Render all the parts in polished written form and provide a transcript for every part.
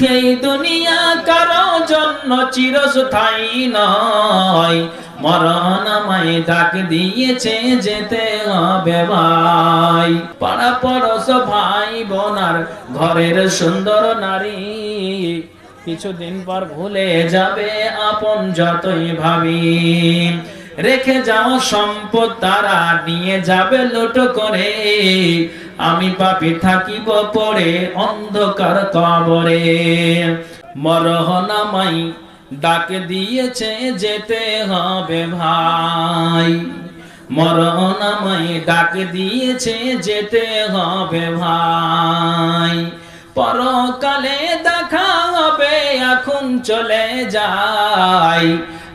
এই দুনিয়া কারো জন্য চিরস্থায়ী নয়, মরণ আমায় ডাক দিয়েছে যেতে হবে ভাই। পাড়া পড়োশ ভাই বোনার ঘরের সুন্দর নারী, কিছুদিন পর ভুলে যাবে আপন যতই ভাবি। রেখে যাওয়া সম্পদ তারা নিয়ে যাবে লুট করে, আমি পাপী থাকিব পড়ে অন্ধকার কবরে। মরণ আমায় ডাক দিয়েছে যেতে হবে ভাই, মরণ আমায় ডাক দিয়েছে যেতে হবে ভাই। পরকালে দেখা হবে এখন চলে যাই,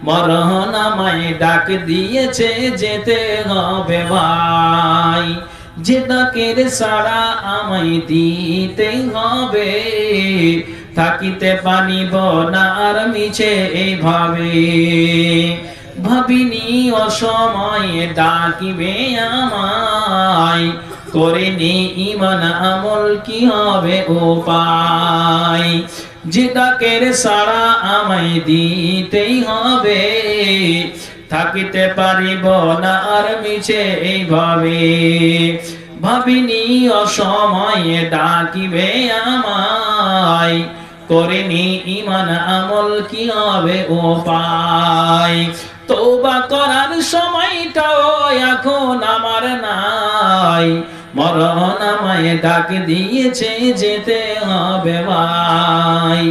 মরণ আমায় ডাক দিয়েছে যেতে হবে ভাই। যে ডাকের সাড়া আমায় দিতে হবে, থাকিতে পারিব না আর মিছে এইভাবে। ভাবিনি অসময়ে ডাকিবে আমায়, করিনি ঈমান আমল কি হবে উপায়। যে ডাকের সাড়া আমায় দিতেই হবে, থাকিতে পারিব না আর মিছে এইভাবে। ভাবিনি অসময়ে ডাকিবে আমায়, করিনি ঈমান আমল কি হবে উপায়। তওবা করার সময়টাও এখন আমার নাই, মরণ আমায় ডাক দিয়েছে যেতে হবে ভাই,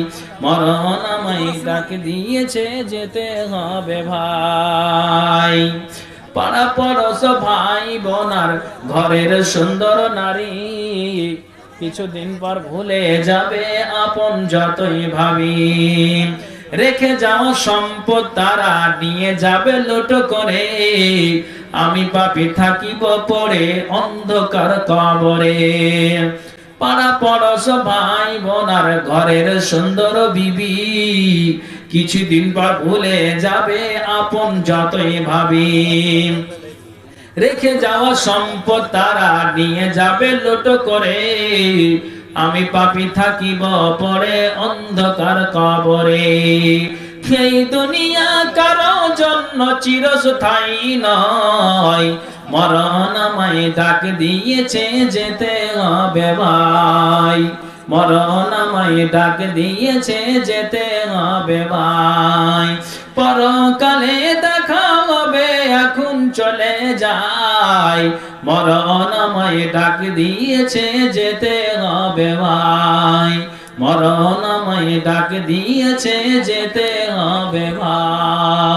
মরণ আমায় ডাক দিয়েছে যেতে হবে ভাই। পাড়া পড়োশ ভাই বোনার ঘরের সুন্দর নারী, কিছুদিন পর ভুলে যাবে আপন যতই ভাবি। রেখে যাওয়া সম্পদ তারা নিয়ে যাবে লুট করে, আমি পাপী থাকিব পড়ে অন্ধকার কবরে। পাড়া পড়োশ ভাই বোনার ঘরের সুন্দর বিবি, কিছুদিন পর ভুলে যাবে আপন যতই ভাবি। রেখে যাওয়া সম্পদ তারা নিয়ে যাবে লুট করে, আমি পাপী থাকিব পড়ে অন্ধকার কবরে। এই দুনিয়া কারো জন্য চিরস্থায়ী নয়, মরণ আমায় ডাক দিয়েছে যেতে হবে ভাই, মরণ আমায় ডাক দিয়েছে যেতে হবে ভাই। পরকালে দেখা হবে এখন চলে যাই, মরণ আমায় ডাক দিয়েছে যেতে হবে ভাই, মরণ আমায় ডাক দিয়েছে যেতে হবে ভাই।